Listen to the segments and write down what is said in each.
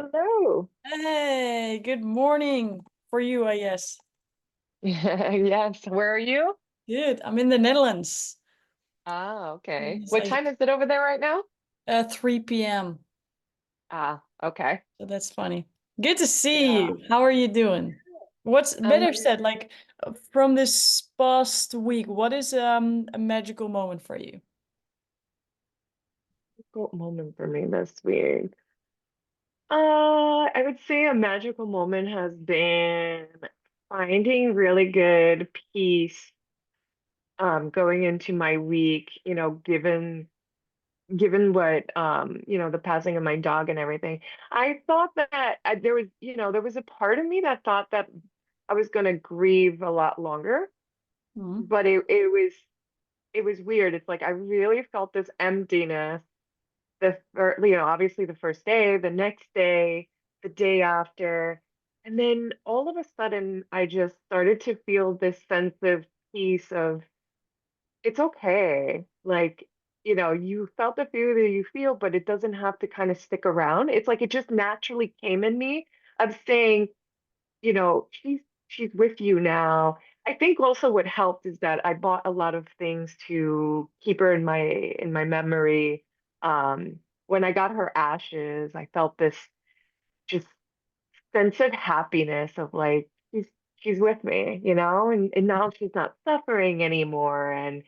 Hello. Hey, good morning for you, I guess. Yes, where are you? Good. I'm in the Netherlands. Ah, okay. It's What like time is it over there right now? 3 p.m. Ah, okay. So that's funny. Good to see Yeah. you. How are you doing? What's I'm better said, like from this past week, what is a magical moment for you? difficult moment for me this week. I would say a magical moment has been finding really good peace going into my week, given what the passing of my dog and everything. I thought that there was a part of me that thought that I was going to grieve a lot longer, Hmm. but it was weird. It's like I really felt this emptiness obviously the first day, the next day, the day after, and then all of a sudden I just started to feel this sense of peace of it's okay. Like, you felt the fear that you feel, but it doesn't have to kind of stick around. It's like it just naturally came in me of saying, she's with you now. I think also what helped is that I bought a lot of things to keep her in my memory. When I got her ashes, I felt this just sense of happiness of like she's with me, and now she's not suffering anymore, and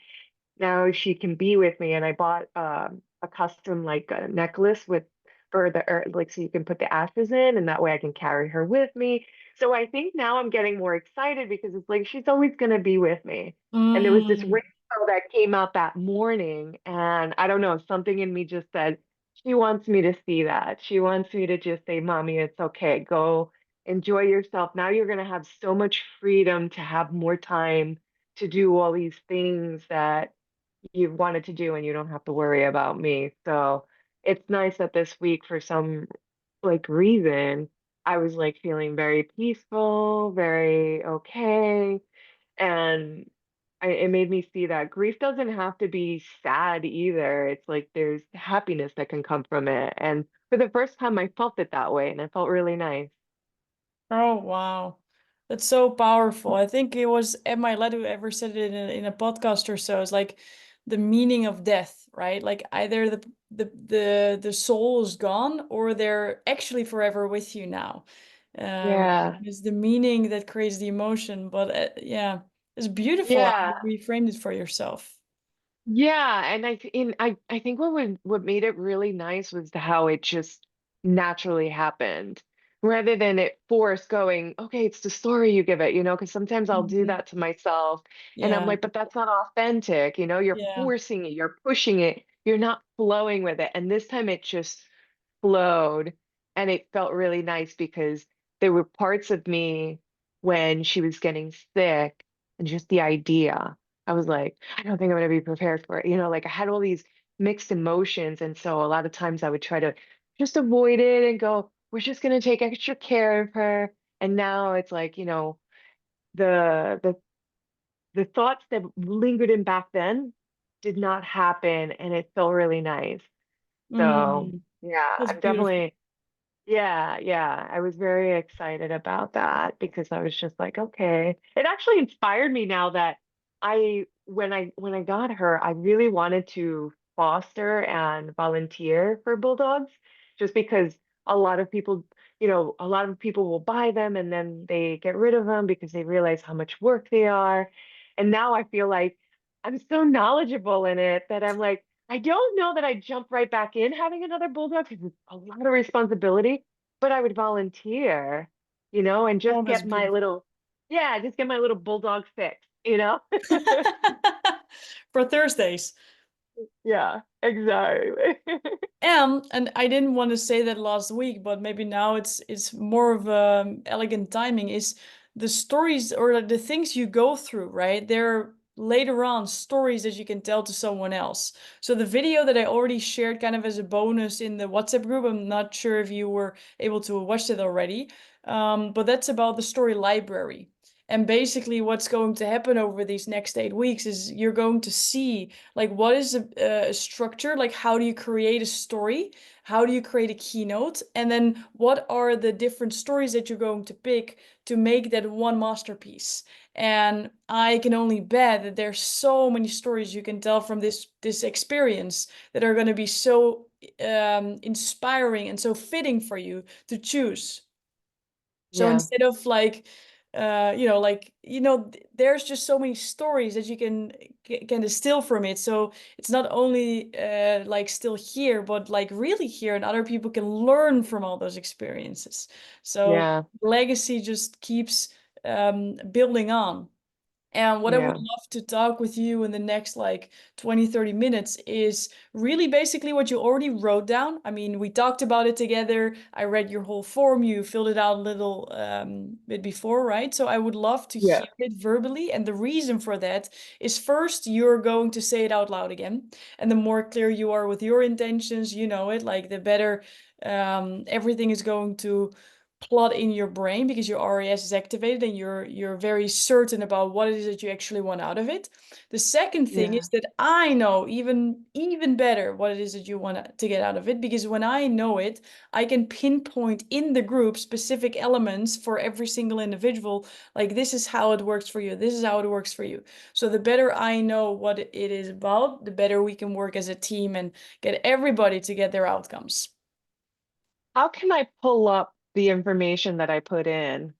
now she can be with me. And I bought a custom like a necklace with for the like so you can put the ashes in, and that way I can carry her with me. So I think now I'm getting more excited because it's like she's always gonna be with me. And there was this Mm. rainbow that came out that morning, and I don't know, something in me just said she wants me to see that. She wants me to just say, "Mommy, it's okay. Go enjoy yourself. Now you're gonna have so much freedom to have more time to do all these things that you've wanted to do and you don't have to worry about me." So it's nice that this week, for some like reason, I was like feeling very peaceful, very okay. And it made me see that grief doesn't have to be sad either. It's like there's happiness that can come from it. And for the first time, I felt it that way and it felt really nice. Oh, wow. That's so powerful. I think it was Emma Led who ever said it in a podcast or so. It's like the meaning of death, right? Like either the soul is gone or they're actually forever with you now. Yeah. It's the meaning that creates the emotion. But yeah, it's beautiful how you Yeah. reframed it for yourself. Yeah, and I think what made it really nice was how it just naturally happened rather than it forced going, okay, it's the story you give it, because sometimes I'll do Mhm. that to myself and I'm Yeah, like, but that's not authentic, you're yeah. forcing it, you're pushing it, you're not flowing with it. And this time it just flowed and it felt really nice because there were parts of me when she was getting sick and just the idea. I was like, I don't think I'm going to be prepared for it. Like I had all these mixed emotions. And so a lot of times I would try to just avoid it and go, we're just going to take extra care of her. And now it's like, the the the thoughts that lingered in back then did not happen and it felt really nice. So Mm, yeah, that's I'm beautiful. definitely yeah. I was very excited about that because I was just like, okay. It actually inspired me now that when I got her, I really wanted to foster and volunteer for bulldogs just because a lot of people will buy them and then they get rid of them because they realize how much work they are. And now I feel like I'm so knowledgeable in it that I'm like, I don't know that I jump right back in having another bulldog because it's a lot of responsibility, but I would volunteer, and Oh, just that's get my beautiful. little, yeah, just get my little bulldog fix. For Thursdays. Yeah, exactly. And I didn't want to say that last week, but maybe now it's more of elegant timing is the stories or the things you go through, right? They're later on stories that you can tell to someone else. So the video that I already shared kind of as a bonus in the WhatsApp group, I'm not sure if you were able to watch it already. But that's about the story library. And basically, what's going to happen over these next 8 weeks is you're going to see like what is a structure, like how do you create a story, how do you create a keynote, and then what are the different stories that you're going to pick to make that one masterpiece. And I can only bet that there's so many stories you can tell from this experience that are going to be so inspiring and so fitting for you to choose. So Yeah. instead of like, there's just so many stories that you can distill from it. So it's not only like still here, but like really here, and other people can learn from all those experiences. So Yeah. legacy just keeps building on. And what I would Yeah. love to talk with you in the next like 20, 30 minutes is really basically what you already wrote down. I mean, we talked about it together. I read your whole form. You filled it out a little bit before, right? So I would love to Yeah. hear it verbally. And the reason for that is first, you're going to say it out loud again. And the more clear you are with your intentions, you know it, like the better everything is going to plot in your brain because your RAS is activated and you're very certain about what it is that you actually want out of it. The second thing Yeah. is that I know even better what it is that you want to get out of it, because when I know it, I can pinpoint in the group specific elements for every single individual. Like this is how it works for you. This is how it works for you. So the better I know what it is about, the better we can work as a team and get everybody to get their outcomes. How can I pull up the information that I put in?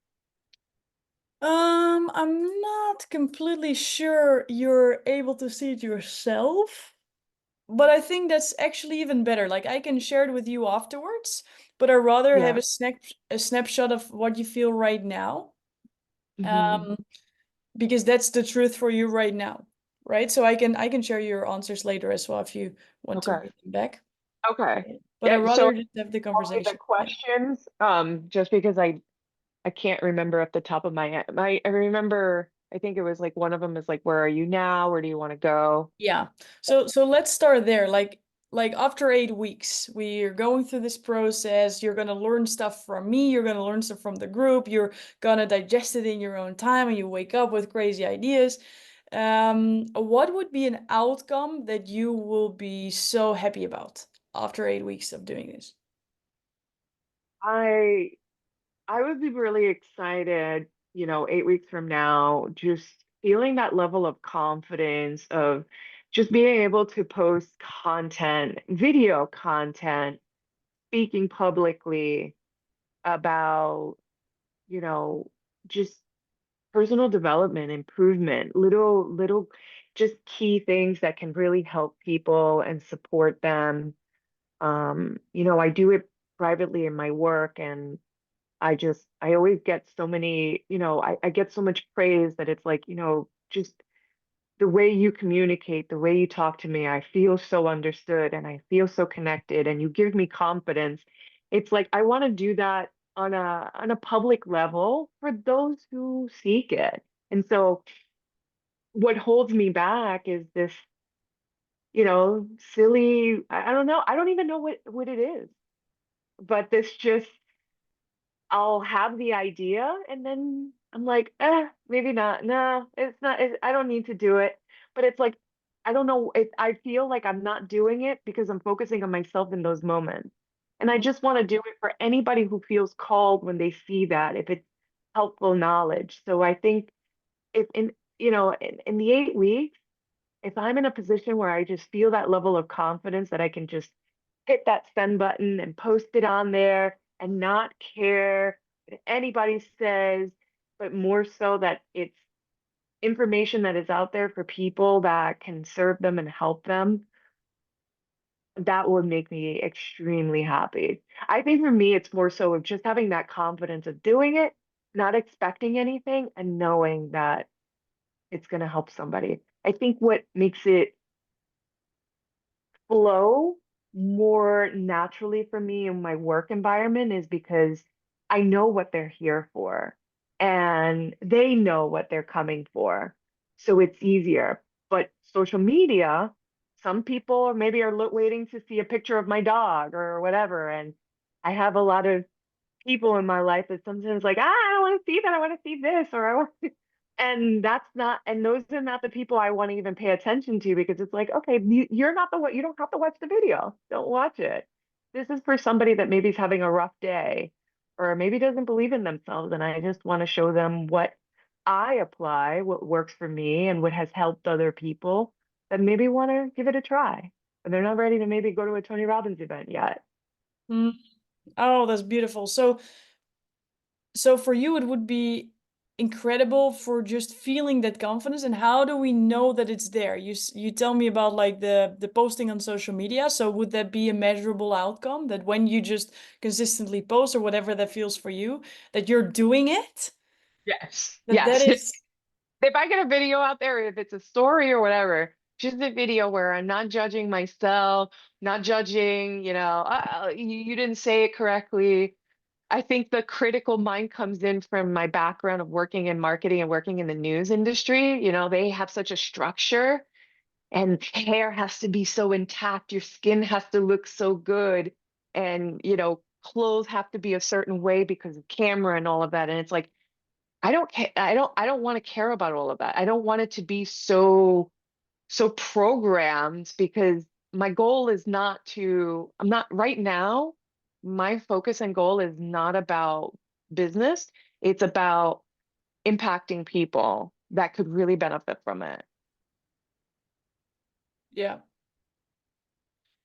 I'm not completely sure you're able to see it yourself, but I think that's actually even better. Like I can share it with you afterwards, but I'd rather have Yeah. a snapshot of what you feel right now, Hmm. um, because that's the truth for you right now, right? So I can share your answers later as well if you want to Okay. read them back. Okay. But I'd Yeah, so rather just have the only the conversation. Yeah. questions, just because I can't remember off the top of my head. I remember I think it was like one of them is like, where are you now? Where do you want to go? Yeah. So let's start there. Like after 8 weeks, we're going through this process. You're gonna learn stuff from me. You're gonna learn stuff from the group. You're gonna digest it in your own time, and you wake up with crazy ideas. What would be an outcome that you will be so happy about after 8 weeks of doing this? I I would be really excited, 8 weeks from now, just feeling that level of confidence of just being able to post content, video content, speaking publicly about, you know, just personal development, improvement, little just key things that can really help people and support them. I do it privately in my work, and I always get so many, I get so much praise that it's like, just the way you communicate, the way you talk to me, I feel so understood and I feel so connected and you give me confidence. It's like I want to do that on a public level for those who seek it. And so what holds me back is this, silly, I don't know, I don't even know what it is, but this just I'll have the idea and then I'm like, maybe not. No, it's not. I don't need to do it. But it's like, I don't know. I feel like I'm not doing it because I'm focusing on myself in those moments. And I just want to do it for anybody who feels called when they see that, if it's helpful knowledge. So I think if in the 8 weeks, if I'm in a position where I just feel that level of confidence that I can just hit that send button and post it on there and not care what anybody says, but more so that it's information that is out there for people that can serve them and help them, that would make me extremely happy. I think for me, it's more so of just having that confidence of doing it, not expecting anything, and knowing that it's going to help somebody. I think what makes it flow more naturally for me in my work environment is because I know what they're here for and they know what they're coming for. So it's easier. But social media, some people maybe are waiting to see a picture of my dog or whatever. And I have a lot of people in my life that sometimes like, I don't want to see that. I want to see this, or I want, and that's not, and those are not the people I want to even pay attention to because it's like, okay, you're not the one, you don't have to watch the video. Don't watch it. This is for somebody that maybe is having a rough day or maybe doesn't believe in themselves. And I just want to show them what I apply, what works for me and what has helped other people that maybe want to give it a try. But they're not ready to maybe go to a Tony Robbins event yet. Mm. Oh, that's beautiful. So for you, it would be incredible for just feeling that confidence. And how do we know that it's there? You tell me about like the posting on social media. So would that be a measurable outcome that when you just consistently post or whatever that feels for you, that you're doing it? Yes. That Yes. is, If I get a video out there, if it's a story or whatever, just a video where I'm not judging myself, not judging, you didn't say it correctly. I think the critical mind comes in from my background of working in marketing and working in the news industry. They have such a structure and hair has to be so intact, your skin has to look so good, and clothes have to be a certain way because of camera and all of that. And it's like, I don't care. I don't want to care about all of that. I don't want it to be so programmed because my goal is not to, I'm not right now, my focus and goal is not about business. It's about impacting people that could really benefit from it. yeah.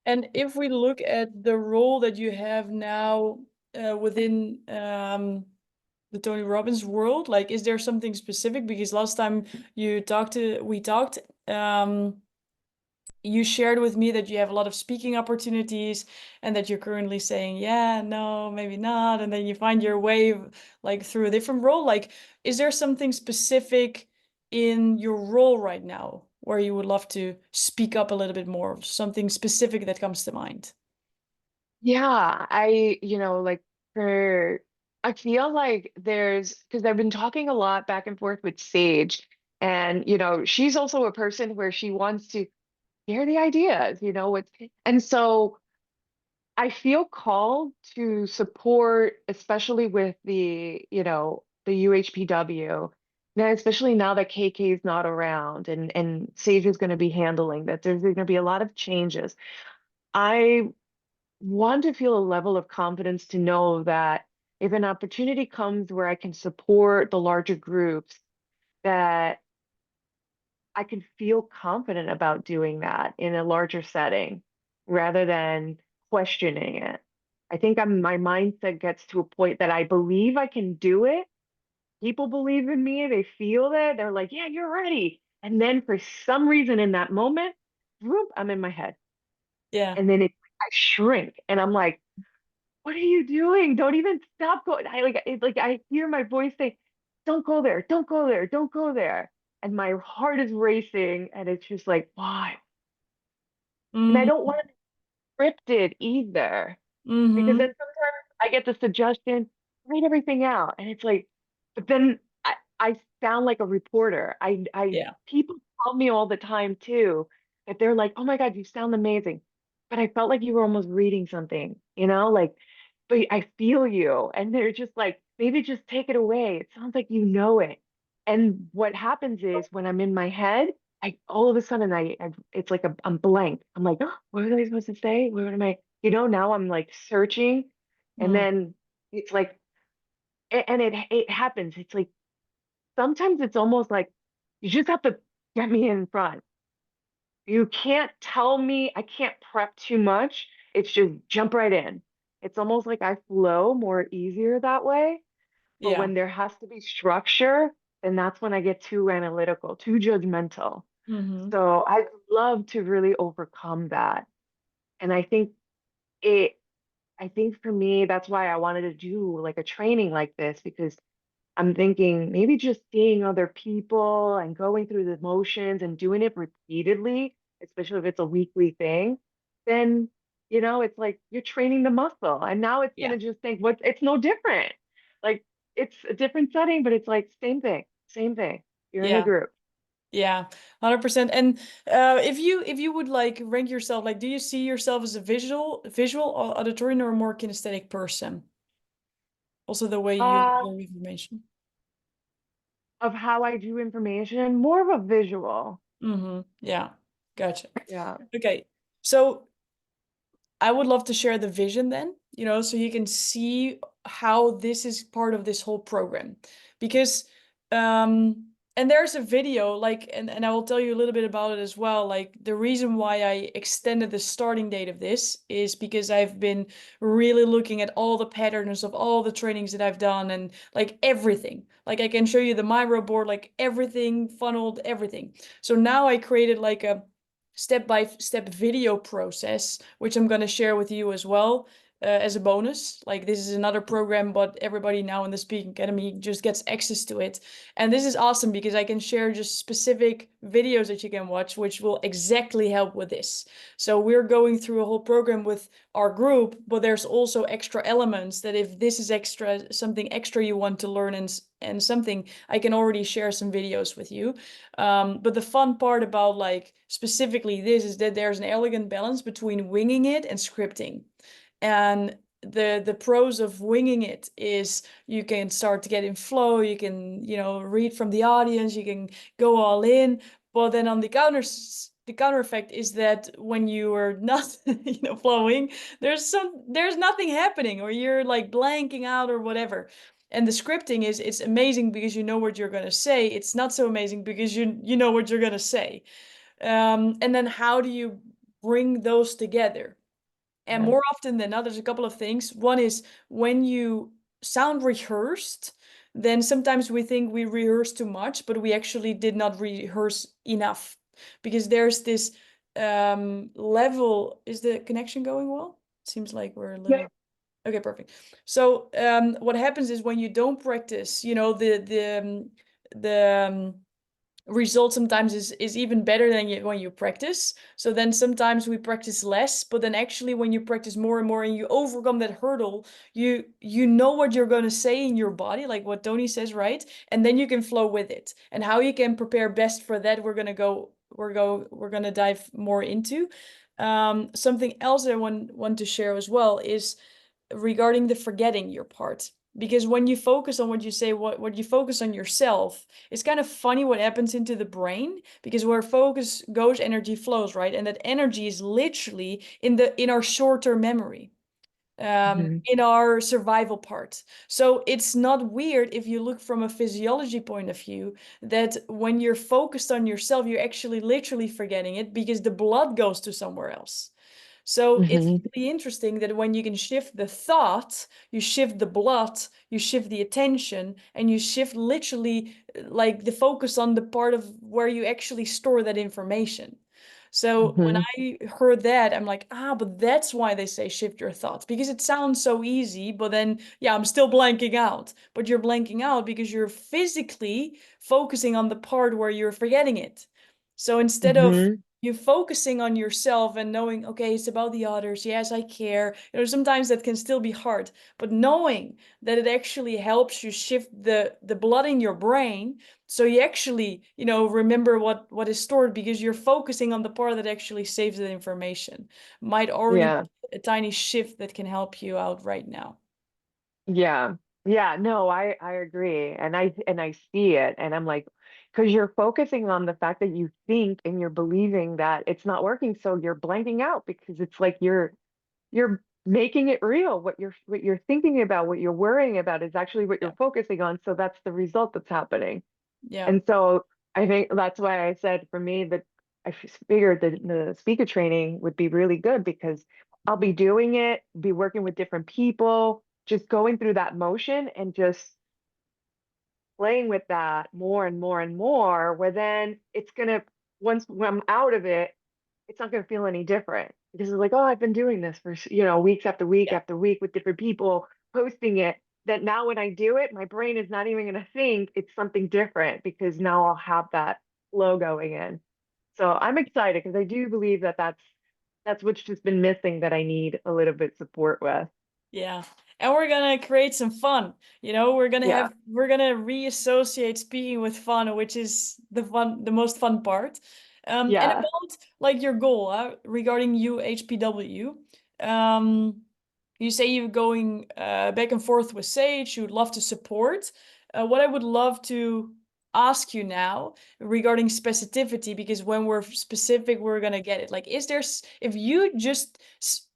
And if we look at the role that you have now within the Tony Robbins world, like, is there something specific? Because last time we talked, um, you shared with me that you have a lot of speaking opportunities and that you're currently saying, yeah, no, maybe not. And then you find your way like through a different role. Like, is there something specific in your role right now where you would love to speak up a little bit more? Something specific that comes to mind? Yeah, like for, I feel like because I've been talking a lot back and forth with Sage, and, she's also a person where she wants to hear the ideas, and so I feel called to support, especially with the UHPW, now especially now that KK is not around and Sage is going to be handling that. There's going to be a lot of changes. I want to feel a level of confidence to know that if an opportunity comes where I can support the larger groups, that I can feel confident about doing that in a larger setting rather than questioning it. I think my mindset gets to a point that I believe I can do it. People believe in me, they feel it, they're like, yeah, you're ready. And then for some reason in that moment, whoop, I'm in my head. Yeah. And then I shrink and I'm like, what are you doing? Don't even stop going. I hear my voice say, don't go there, don't go there, don't go there. And my heart is racing and it's just like, why? And I Mm-hmm. don't want to be scripted either. Because Mm-hmm. then sometimes I get the suggestion, write everything out. And it's like, but then I sound like a reporter. Yeah. People tell me all the time too, that they're like, oh my God, you sound amazing. But I felt like you were almost reading something, like, but I feel you. And they're just like, maybe just take it away. It sounds like you know it. And what happens is when I'm in my head, I all of a sudden it's like I'm blank. I'm like, oh, what was I supposed to say? What am I? Now I'm like searching, and Mm. then it's like, and it happens. It's like sometimes it's almost like you just have to get me in front. You can't tell me, I can't prep too much. It's just jump right in. It's almost like I flow more easier that way. But Yeah. when there has to be structure, then that's when I get too analytical, too judgmental. Mm-hmm. So I'd love to really overcome that. And it I think for me, that's why I wanted to do like a training like this because I'm thinking maybe just seeing other people and going through the motions and doing it repeatedly, especially if it's a weekly thing, then, it's like you're training the muscle. And now it's going Yeah. to just think it's no different. Like it's a different setting, but it's like same thing, same thing. You're in a Yeah. group. Yeah, 100%. And if you would like rank yourself, like, do you see yourself as a visual or auditory or a more kinesthetic person? Also, the way you Uh, absorb information. of how I do information, more of a visual. Yeah, gotcha. Yeah. Okay, so I would love to share the vision then, so you can see how this is part of this whole program. Because and there's a video like and I will tell you a little bit about it as well. Like the reason why I extended the starting date of this is because I've been really looking at all the patterns of all the trainings that I've done and like everything. Like I can show you the Miro board, like everything funneled, everything. So now I created like a step-by-step video process, which I'm going to share with you as well as a bonus. Like this is another program, but everybody now in the Speaking Academy just gets access to it. And this is awesome because I can share just specific videos that you can watch, which will exactly help with this. So we're going through a whole program with our group, but there's also extra elements that if this is extra, something extra you want to learn and something, I can already share some videos with you. But the fun part about like specifically this is that there's an elegant balance between winging it and scripting. And the pros of winging it is you can start to get in flow, you can, read from the audience, you can go all in. But then on the counter effect is that when you are not, flowing, there's nothing happening or you're like blanking out or whatever. And the scripting is it's amazing because you know what you're gonna say. It's not so amazing because you know what you're gonna say. And then how do you bring those together? And Yeah. more often than not, there's a couple of things. One is when you sound rehearsed, then sometimes we think we rehearse too much, but we actually did not rehearse enough. Because there's this level. Is the connection going well? Seems like we're a Yeah. little. Okay, perfect. So what happens is when you don't practice, the result sometimes is even better than when you practice. So then sometimes we practice less, but then actually when you practice more and more and you overcome that hurdle, you know what you're going to say in your body, like what Tony says, right? And then you can flow with it. And how you can prepare best for that, we're going to dive more into. Something else that I want to share as well is regarding the forgetting your part. Because when you focus on what you say, what you focus on yourself, it's kind of funny what happens into the brain because where focus goes, energy flows, right? And that energy is literally in our short-term memory, Mhm. in our survival part. So it's not weird if you look from a physiology point of view that when you're focused on yourself, you're actually literally forgetting it because the blood goes to somewhere else. So it's Mhm. really interesting that when you can shift the thought, you shift the blood, you shift the attention, and you shift literally like the focus on the part of where you actually store that information. So when Mhm. I heard that, I'm like, but that's why they say shift your thoughts because it sounds so easy, but then, yeah, I'm still blanking out. But you're blanking out because you're physically focusing on the part where you're forgetting it. So instead of Mhm. you focusing on yourself and knowing, okay, it's about the others. Yes, I care. Sometimes that can still be hard, but knowing that it actually helps you shift the blood in your brain, so you actually, remember what is stored because you're focusing on the part that actually saves the information, might already Yeah. be a tiny shift that can help you out right now. Yeah. Yeah. No, I agree. And I see it. And I'm like, because you're focusing on the fact that you think and you're believing that it's not working. So you're blanking out because it's like you're making it real. What you're thinking about, what you're worrying about is actually what Yeah, you're focusing on. So that's the result that's happening. yeah, And so I think that's why I said for me that figured that the speaker training would be really good because I'll be doing it, be working with different people, just going through that motion and just playing with that more and more and more, where then it's gonna, once when I'm out of it, it's not gonna feel any different because it's like, oh, I've been doing this for, weeks after week yeah, after week with different people posting it. That now when I do it, my brain is not even gonna think it's something different because now I'll have that flow going in. So I'm excited because I do believe that that's what's just been missing that I need a little bit support with. yeah. And we're gonna create some fun. Yeah. We're gonna reassociate speaking with fun, which is the most fun part. And Yeah. about like your goal regarding UHPW. Um, you say you're going back and forth with Sage. You'd love to support. What I would love to ask you now regarding specificity, because when we're specific, we're gonna get it. Like, is there, if you just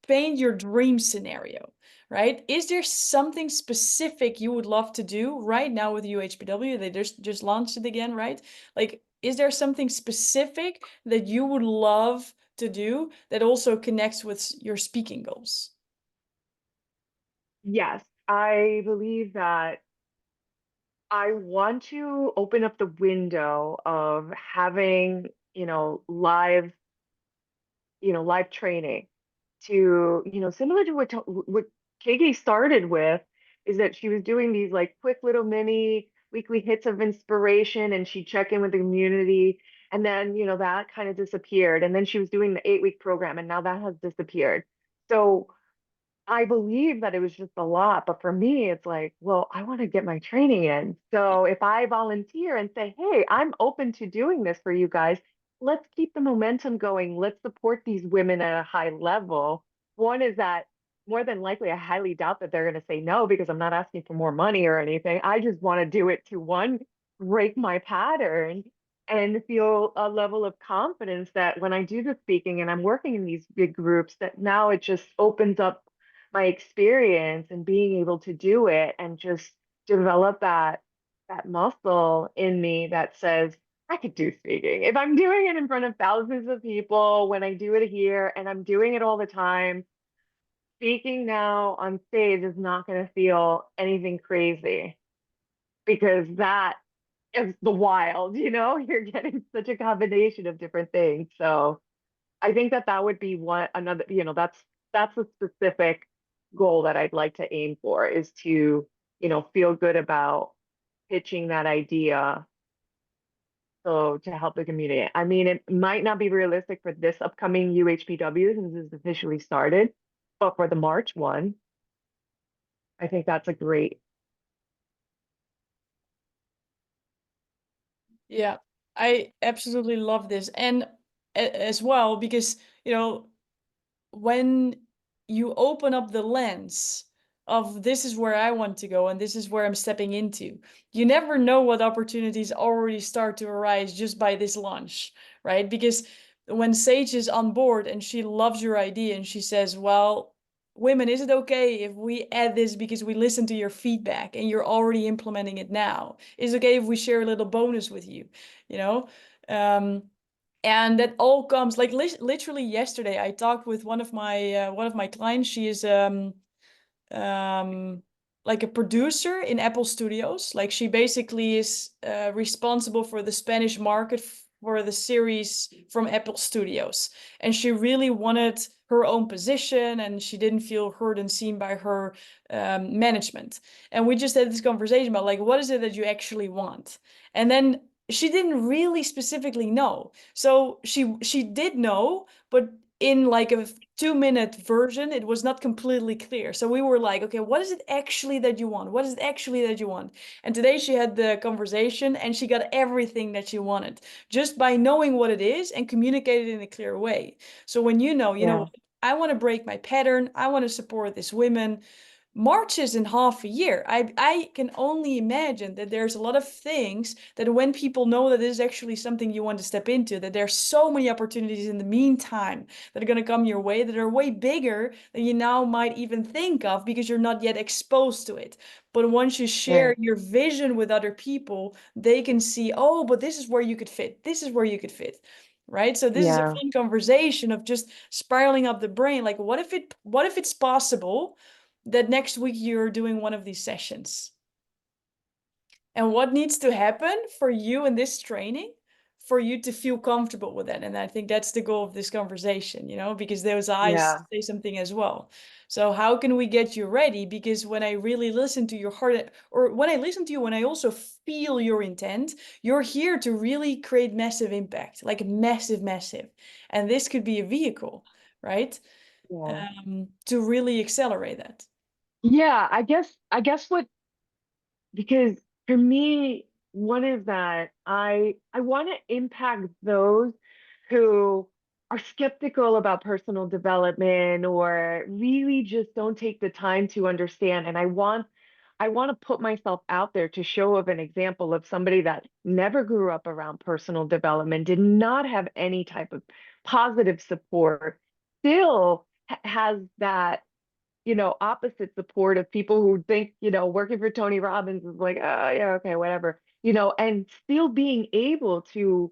paint your dream scenario, right? Is there something specific you would love to do right now with UHPW? They just launched it again, right? Like, is there something specific that you would love to do that also connects with your speaking goals? Yes, I believe that I want to open up the window of having, live training to, similar to what KK started with, is that she was doing these like quick little mini weekly hits of inspiration and she'd check in with the community. And then, that kind of disappeared. And then she was doing the 8-week program and now that has disappeared. So I believe that it was just a lot, but for me, it's like, well, I want to get my training in. So if I volunteer and say, hey, I'm open to doing this for you guys, let's keep the momentum going. Let's support these women at a high level. One is that more than likely, I highly doubt that they're going to say no because I'm not asking for more money or anything. I just want to do it to one, break my pattern and feel a level of confidence that when I do the speaking and I'm working in these big groups, that now it just opens up my experience and being able to do it and just develop that muscle in me that says I could do speaking. If I'm doing it in front of thousands of people, when I do it here and I'm doing it all the time, speaking now on stage is not going to feel anything crazy because that is the wild, you're getting such a combination of different things. So I think that that would be one another, that's a specific goal that I'd like to aim for is to, feel good about pitching that idea. So to help the community. I mean, it might not be realistic for this upcoming UHPW since it's officially started, but for the March one, I think that's a great, Yeah, I absolutely love this. And as well, because, you know, when you open up the lens of this is where I want to go and this is where I'm stepping into, you never know what opportunities already start to arise just by this launch, right? Because when Sage is on board and she loves your idea and she says, well, women, is it okay if we add this because we listen to your feedback and you're already implementing it now? Is it okay if we share a little bonus with you? You know? Um, and that all comes like literally yesterday I talked with one of my clients. She is um like a producer in Apple Studios. Like she basically is responsible for the Spanish market for the series from Apple Studios. And she really wanted her own position and she didn't feel heard and seen by her management. And we just had this conversation about like, what is it that you actually want? And then she didn't really specifically know. So she did know, but in like a 2-minute version, it was not completely clear. So we were like, okay, what is it actually that you want? What is it actually that you want? And today she had the conversation and she got everything that she wanted just by knowing what it is and communicate it in a clear way. So when you know yeah, what, I want to break my pattern. I want to support these women. March is in half a year. I can only imagine that there's a lot of things that when people know that this is actually something you want to step into, that there's so many opportunities in the meantime that are going to come your way that are way bigger than you now might even think of because you're not yet exposed to it. But once you share right. your vision with other people, they can see, oh, but this is where you could fit. This is where you could fit. Right? So this is a Yeah, fun conversation of just spiraling up the brain. Like, what if it's possible that next week you're doing one of these sessions? And what needs to happen for you in this training for you to feel comfortable with that? And I think that's the goal of this conversation, because those eyes yeah, say something as well. So how can we get you ready? Because when I really listen to your heart, or when I listen to you, when I also feel your intent, you're here to really create massive impact, like massive, massive. And this could be a vehicle, right? yeah. To really accelerate that. Yeah, I guess what because for me, one is that I want to impact those who are skeptical about personal development or really just don't take the time to understand. And I want to put myself out there to show of an example of somebody that never grew up around personal development, did not have any type of positive support, still has that, opposite support of people who think, working for Tony Robbins is like, oh, yeah, okay, whatever, and still being able to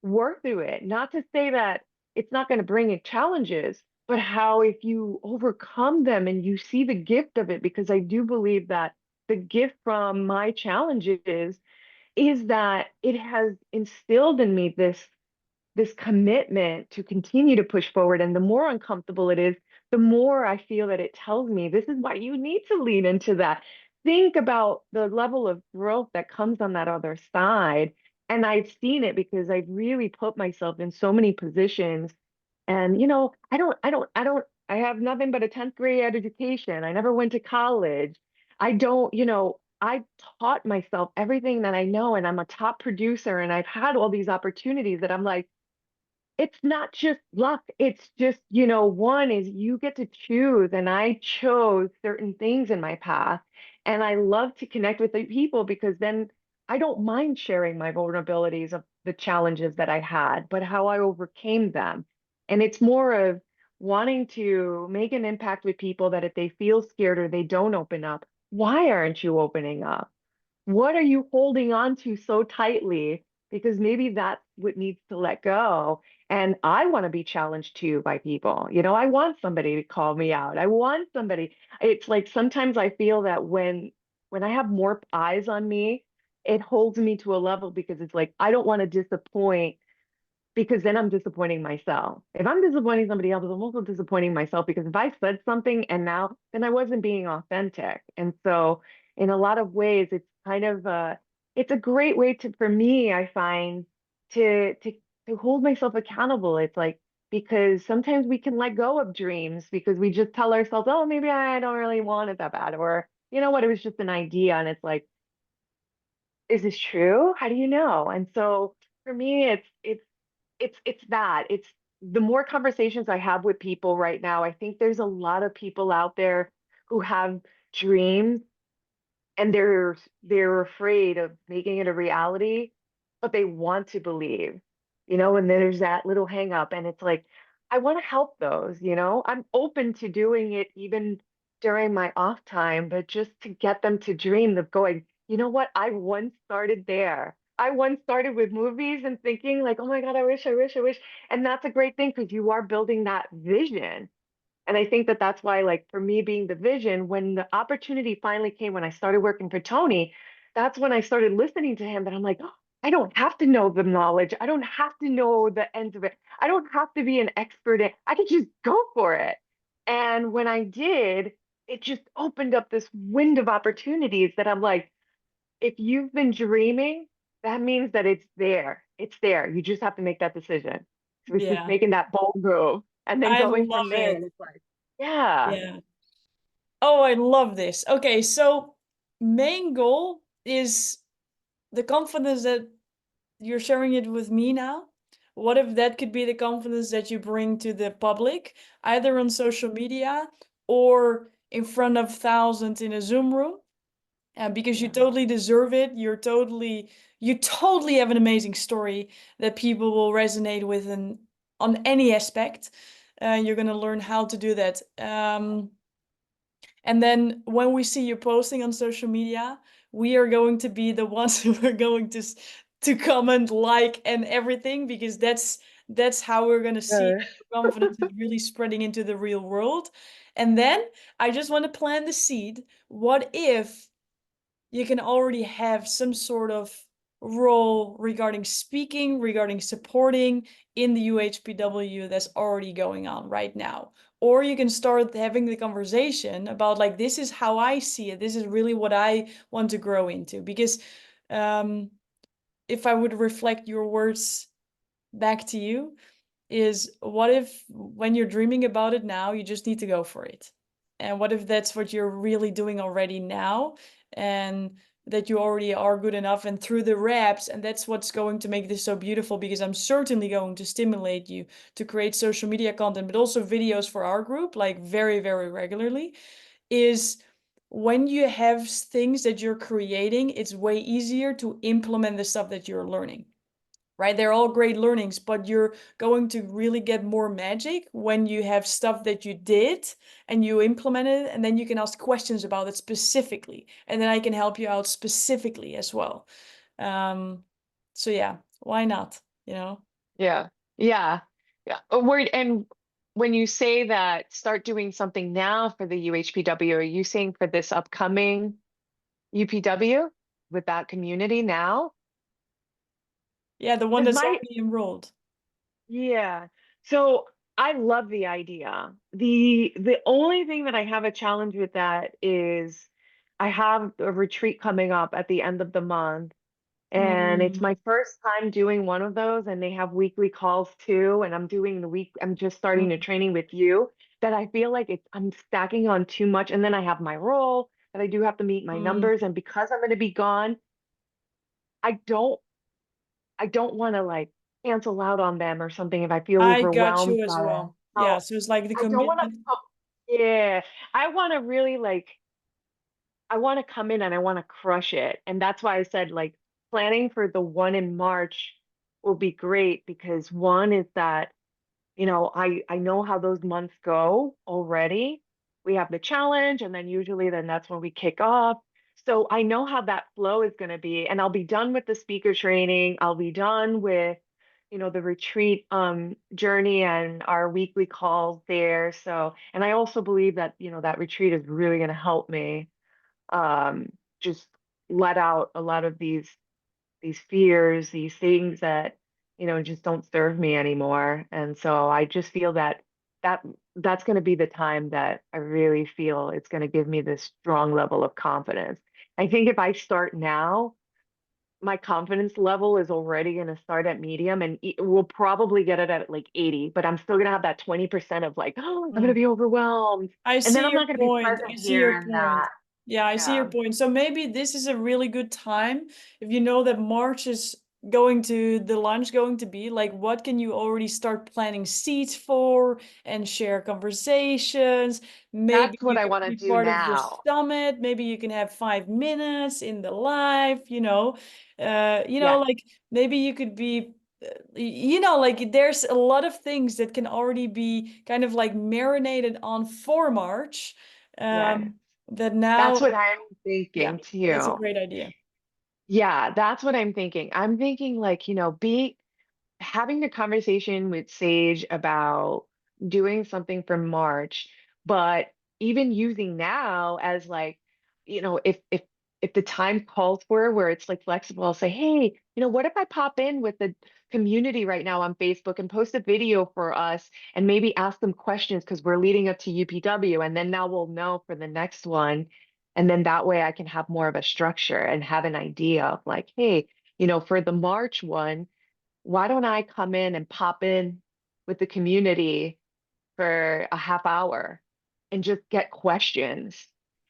work through it. Not to say that it's not going to bring in challenges, but how if you overcome them and you see the gift of it, because I do believe that the gift from my challenges is that it has instilled in me this commitment to continue to push forward. And the more uncomfortable it is, the more I feel that it tells me this is why you need to lean into that. Think about the level of growth that comes on that other side. And I've seen it because I've really put myself in so many positions. And, I have nothing but a 10th grade education. I never went to college. I don't, I taught myself everything that I know, and I'm a top producer, and I've had all these opportunities that I'm like, it's not just luck. It's just, one is you get to choose. And I chose certain things in my path. And I love to connect with the people because then I don't mind sharing my vulnerabilities of the challenges that I had, but how I overcame them. And it's more of wanting to make an impact with people that if they feel scared or they don't open up, why aren't you opening up? What are you holding on to so tightly? Because maybe that's what needs to let go. And I want to be challenged too by people. I want somebody to call me out. I want somebody. It's like sometimes I feel that when I have more eyes on me, it holds me to a level because it's like I don't want to disappoint because then I'm disappointing myself. If I'm disappointing somebody else, I'm also disappointing myself because if I said something and now then I wasn't being authentic. And so in a lot of ways, it's kind of it's a great way to for me, I find to hold myself accountable. It's like because sometimes we can let go of dreams because we just tell ourselves, oh, maybe I don't really want it that bad, or you know what, it was just an idea. And it's like, is this true? How do you know? And so for me, it's that. It's the more conversations I have with people right now, I think there's a lot of people out there who have dreams and they're afraid of making it a reality, but they want to believe, and there's that little hang up. And it's like, I want to help those, I'm open to doing it even during my off time, but just to get them to dream of going, you know what? I once started there. I once started with movies and thinking like, oh my God, I wish, I wish, I wish. And that's a great thing because you are building that vision. And I think that that's why, like, for me being the vision, when the opportunity finally came when I started working for Tony, that's when I started listening to him. That I'm like, oh, I don't have to know the knowledge. I don't have to know the ends of it. I don't have to be an expert in. I could just go for it. And when I did, it just opened up this wind of opportunities that I'm like, if you've been dreaming, that means that it's there. It's there. You just have to make that decision. So it's just Yeah, making that bold move and then I going love from there. it. And it's like, yeah. Yeah. Oh, I love this. Okay, so main goal is the confidence that you're sharing it with me now. What if that could be the confidence that you bring to the public, either on social media or in front of thousands in a Zoom room? Because you Yeah. totally deserve it. You totally have an amazing story that people will resonate with and on any aspect. You're gonna learn how to do that. And then when we see you posting on social media, we are going to be the ones who are going to comment, like, and everything because that's how we're gonna see Yeah. your confidence is really spreading into the real world. And then I just want to plant the seed. What if you can already have some sort of role regarding speaking, regarding supporting in the UHPW that's already going on right now. Or you can start having the conversation about like, this is how I see it. This is really what I want to grow into. Because um, if I would reflect your words back to you, is what if when you're dreaming about it now, you just need to go for it? And what if that's what you're really doing already now and that you already are good enough and through the reps, and that's what's going to make this so beautiful because I'm certainly going to stimulate you to create social media content, but also videos for our group, like very, very regularly, is when you have things that you're creating, it's way easier to implement the stuff that you're learning, right? They're all great learnings, but you're going to really get more magic when you have stuff that you did and you implement it, and then you can ask questions about it specifically, and then I can help you out specifically as well. Um, so yeah, why not? You know? Yeah. Yeah. Yeah. And when you say that, start doing something now for the UHPW, are you saying for this upcoming UPW with that community now? Yeah, the one Because that's my, already enrolled. yeah. So I love the idea. The only thing that I have a challenge with that is I have a retreat coming up at the end of the month. And it's Mm, my first time doing one of those, and they have weekly calls too. And I'm just starting the mm, training with you that I feel like I'm stacking on too much. And then I have my role that I do have to meet my mm. numbers. And because I'm going to be gone, I don't, I don't want to like cancel out on them or something if I feel I got overwhelmed you as by it. well. So Yeah, so it's like the I don't want to, commitment. yeah, I want to really like, I want to come in and I want to crush it. And that's why I said like planning for the one in March will be great because one is that, I know how those months go already. We have the challenge and then usually then that's when we kick off. So I know how that flow is going to be and I'll be done with the speaker training. I'll be done with, the retreat journey and our weekly calls there. So, and I also believe that, that retreat is really going to help me um, just let out a lot of these fears, these things that, just don't serve me anymore. And so I just feel that that that's going to be the time that I really feel it's going to give me this strong level of confidence. I think if I start now, my confidence level is already going to start at medium and we'll probably get it at like 80, but I'm still going to have that 20% of like, oh, I'm going to Mm. be overwhelmed. I And then see I'm your not going to be point. present I see here your and point. that. Yeah, I see your Yeah. point. So maybe this is a really good time if you know that March is going to the launch going to be like, what can you already start planting seeds for and share conversations? Maybe That's what you I can want to be do part of the now. summit. Maybe you can have 5 minutes in the live, Yes, like maybe you could be like there's a lot of things that can already be kind of like marinated on for March. yes. That now, That's what I'm yeah, thinking that's a too. great idea. Yeah, that's what I'm thinking. I'm thinking like, be having the conversation with Sage about doing something for March, but even using now as like, if the time calls for it, where it's like flexible, I'll say, hey, what if I pop in with the community right now on Facebook and post a video for us and maybe ask them questions because we're leading up to UPW and then now we'll know for the next one. And then that way I can have more of a structure and have an idea of like, hey, for the March one why don't I come in and pop in with the community for a half hour and just get questions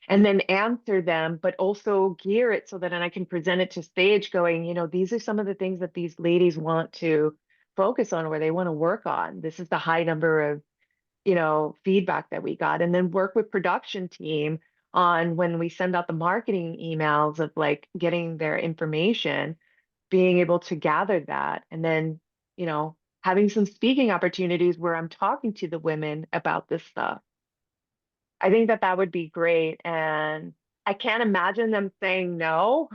and then answer them, but also gear it so that then I can present it to stage going, these are some of the things that these ladies want to focus on, where they want to work on. This is the high number of, feedback that we got. And then work with production team on when we send out the marketing emails of like getting their information being able to gather that and then, having some speaking opportunities where I'm talking to the women about this stuff. I think that that would be great. And I can't imagine them saying no.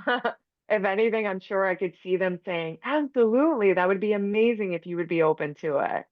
If anything, I'm sure I could see them saying, absolutely, that would be amazing if you would be open to it.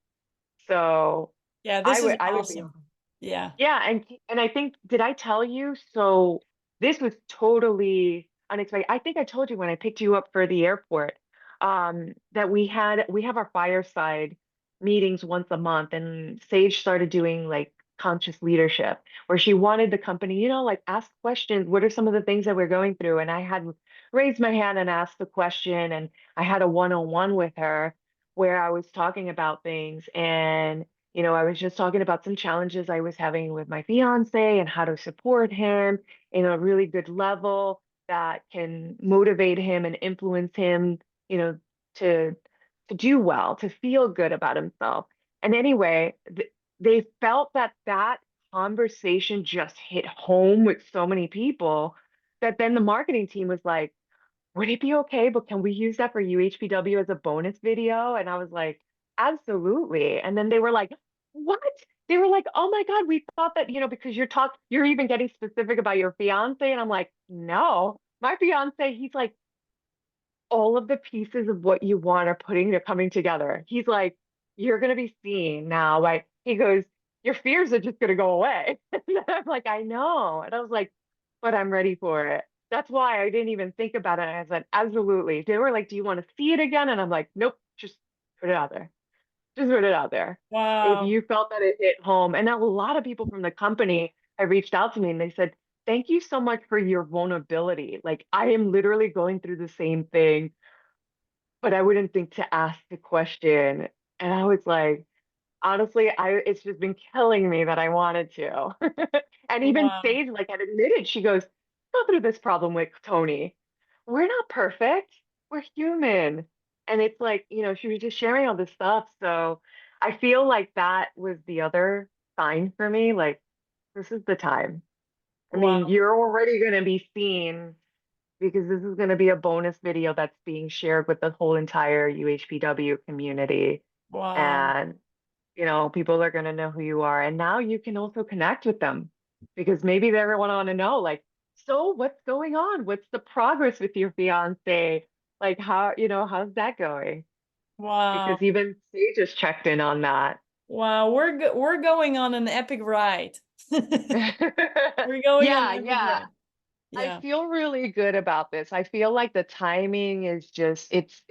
So Yeah, I this is would I would be awesome. open. Yeah. Yeah, and I think did I tell you? So this was totally unexpected. I think I told you when I picked you up for the airport, that we have our fireside meetings once a month, and Sage started doing like conscious leadership, where she wanted the company, like ask questions. What are some of the things that we're going through? And I had raised my hand and asked the question, and I had a one-on-one with her where I was talking about things and I was just talking about some challenges I was having with my fiance and how to support him in a really good level that can motivate him and influence him, you know, to to do well, to feel good about himself. And anyway, they felt that conversation just hit home with so many people that then the marketing team was like, would it be okay, but can we use that for UHPW as a bonus video? And I was like, absolutely. And then they were like, what? They were like, oh my God, we thought that, because you're even getting specific about your fiance. And I'm like, no, my fiance, he's like, all of the pieces of what you want they're coming together. He's like, you're gonna be seen now. Like he goes, your fears are just gonna go away. And I'm like, I know. And I was like, but I'm ready for it. That's why I didn't even think about it. I said, absolutely. They were like, do you want to see it again? And I'm like, nope, just put it out there. Just put it out there. If Wow. you felt that it hit home, and a lot of people from the company have reached out to me and they said, thank you so much for your vulnerability. Like I am literally going through the same thing, but I wouldn't think to ask the question. And I was like, honestly, it's just been killing me that I wanted to. And even Wow. Sage like had admitted, she goes, go through this problem with Tony. We're not perfect. We're human. And it's like, she was just sharing all this stuff. So I feel like that was the other sign for me. Like, this is the time. I mean, Wow. you're already going to be seen because this is going to be a bonus video that's being shared with the whole entire UHPW community. Wow. And, people are going to know who you are. And now you can also connect with them because maybe they want to know, like, so what's going on? What's the progress with your fiance? Like, how's that going? Wow. Because even Sage just checked in on that. Wow. We're going on an epic ride. We're going on Yeah, an epic yeah. ride. I Yeah. feel really good about this. I feel like the timing is just it's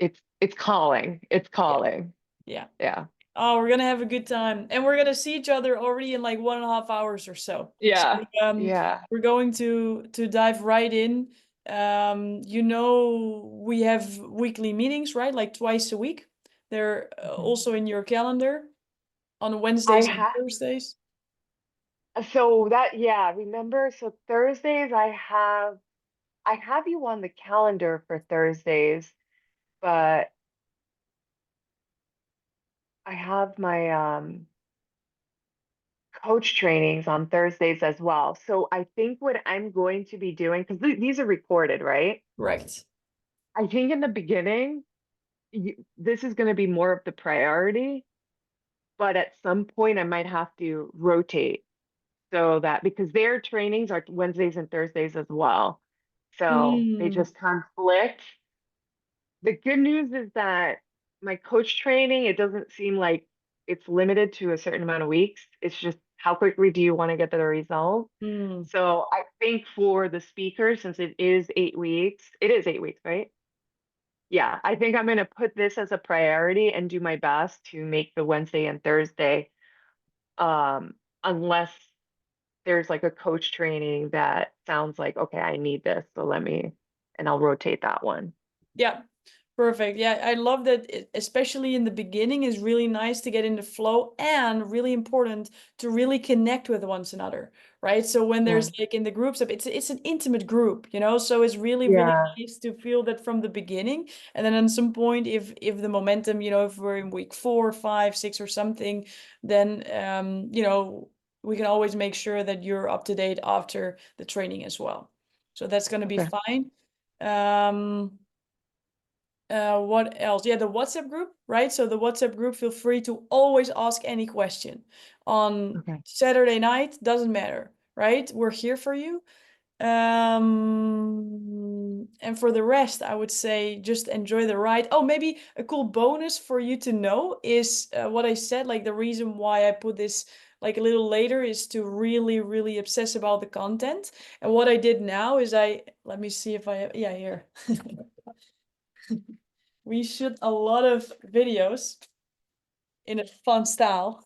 calling. It's Yeah. calling. Yeah. Yeah. Oh, we're gonna have a good time. And we're gonna see each other already in like 1.5 hours or so. So Yeah. Yeah. we're going to dive right in. We have weekly meetings, right? Like twice a week. They're Mhm. also in your calendar on I Wednesdays and have Thursdays. so that yeah, remember so Thursdays I have you on the calendar for Thursdays, but I have my coach trainings on Thursdays as well. So I think what I'm going to be doing, because these are recorded, right? Correct. I think in the beginning, this is going to be more of the priority, but at some point I might have to rotate so that because their trainings are Wednesdays and Thursdays as well. So they Mm, just conflict. The good news is that my coach training, it doesn't seem like it's limited to a certain amount of weeks. It's just how quickly do you want to get to the result? mm. So I think for the speaker, since it is 8 weeks, right? Yeah, I think I'm going to put this as a priority and do my best to make the Wednesday and Thursday, unless there's like a coach training that sounds like, okay, I need this, so and I'll rotate that one. Yeah. Perfect. Yeah, I love that, especially in the beginning, is really nice to get in the flow and really important to really connect with one another, right? So when Yeah. there's like in the groups of it's an intimate group, so it's really really Yeah. nice to feel that from the beginning. And then at some point, if the momentum, if we're in week 4, 5, 6 or something, then we can always make sure that you're up to date after the training as well. So that's going to be Okay. fine. Um, what else? Yeah, the WhatsApp group, right? So the WhatsApp group, feel free to always ask any question on Okay. Saturday night, doesn't matter, right? We're here for you. And for the rest, I would say just enjoy the ride. Oh, maybe a cool bonus for you to know is what I said, like the reason why I put this like a little later is to really, really obsess about the content. And what I did now is let me see if yeah, here. We shoot a lot of videos in a fun style.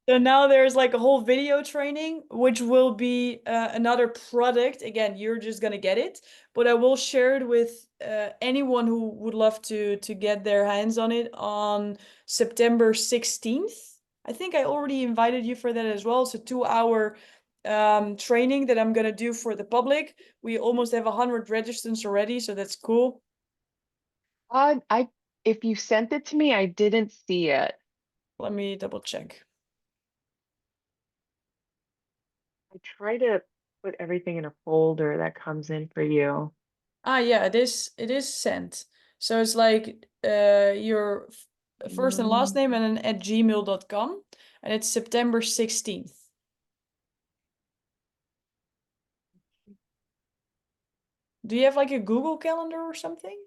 So now there's like a whole video training, which will be another product. Again, you're just gonna get it, but I will share it with anyone who would love to get their hands on it on September 16th. I think I already invited you for that as well. It's a 2 hour training that I'm gonna do for the public. We almost have 100 registrants already, so that's cool. I if you sent it to me, I didn't see it. Let me double check. I try to put everything in a folder that comes in for you. Ah, yeah, it is sent. So it's like your first and last Mm, name and then at gmail.com. And it's September 16th. Do you have like a Google Calendar or something?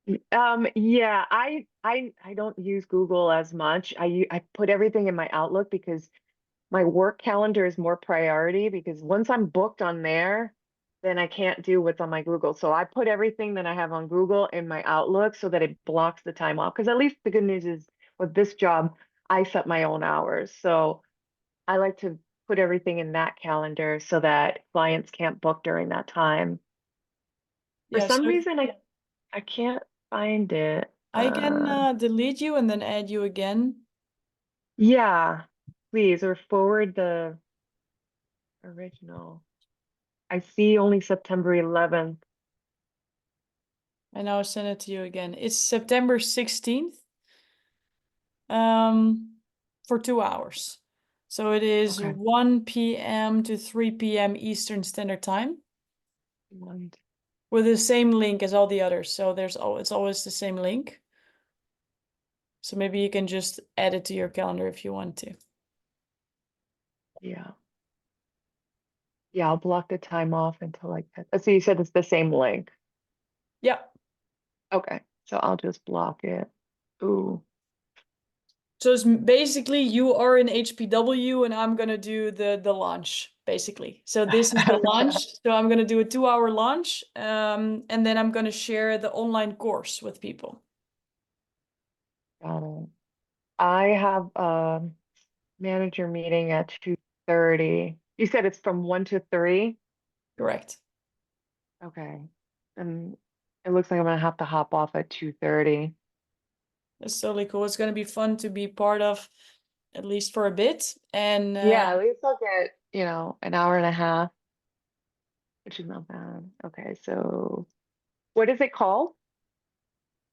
yeah, I don't use Google as much. I put everything in my Outlook because my work calendar is more priority because once I'm booked on there, then I can't do what's on my Google. So I put everything that I have on Google in my Outlook so that it blocks the time off. Because at least the good news is with this job, I set my own hours. So I like to put everything in that calendar so that clients can't book during that time. For Yeah, some so reason, I can't find it. I can delete you and then add you again. Yeah, please, or forward the original. I see only September 11th. I now send it to you again. It's September 16th, um, for 2 hours. So it is Okay. 1 p.m. to 3 p.m. Eastern Standard Time One, with the same link as all the others. So it's always the same link. So maybe you can just add it to your calendar if you want to. yeah. Yeah, I'll block the time off until like that. So you said it's the same link. Yeah. Okay. So I'll just block it. Ooh. So it's basically you are in HPW and I'm gonna do the launch, basically. So this is the launch. So I'm gonna do a 2 hour launch, and then I'm gonna share the online course with people. Got it. I have a manager meeting at 2:30. You said it's from 1 to 3? Correct. Okay. And it looks like I'm gonna have to hop off at 2:30. That's totally cool. It's gonna be fun to be part of, at least for a bit. And Yeah, at least I'll get, an hour and a half, which is not bad. Okay, so what is it called?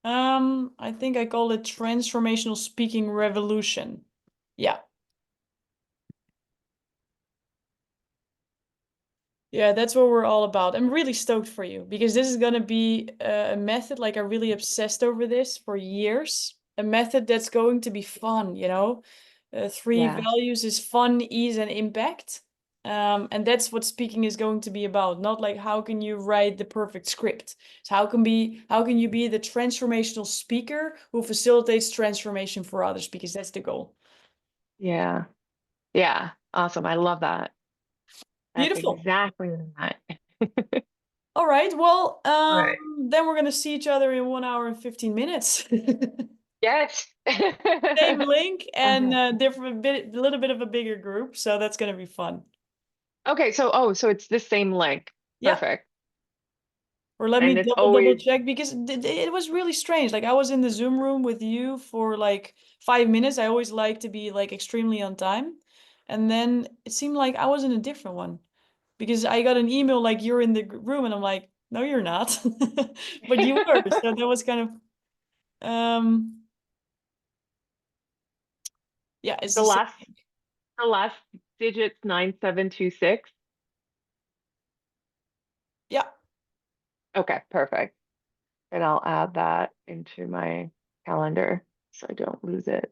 I think I call it transformational speaking revolution. Yeah. Yeah, that's what we're all about. I'm really stoked for you because this is gonna be a method, like I really obsessed over this for years. A method that's going to be fun, you know? Three Yeah. values is fun, ease, and impact. And that's what speaking is going to be about. Not like how can you write the perfect script. So how can you be the transformational speaker who facilitates transformation for others? Because that's the goal. Yeah. Yeah. Awesome. I love that. That's Beautiful. exactly that. All right. Well, All right. then we're gonna see each other in 1 hour and 15 minutes. Yes. Same link and Okay. different bit, a little bit of a bigger group, so that's gonna be fun. Okay, so it's the same link. Yeah. Perfect. Or let me And it's double always, check because it was really strange. Like I was in the Zoom room with you for like 5 minutes. I always like to be like extremely on time. And then it seemed like I was in a different one because I got an email like you're in the room and I'm like, no, you're not. But you were. So that was kind of yeah, it's the the same. last the last digit's 9726. Yeah. Okay, perfect. And I'll add that into my calendar so I don't lose it.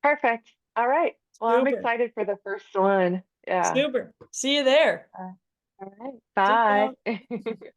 Perfect. All right. Well, I'm Super. excited for the first one. Yeah. Super. See you there. All right. Ciao, ciao. Bye.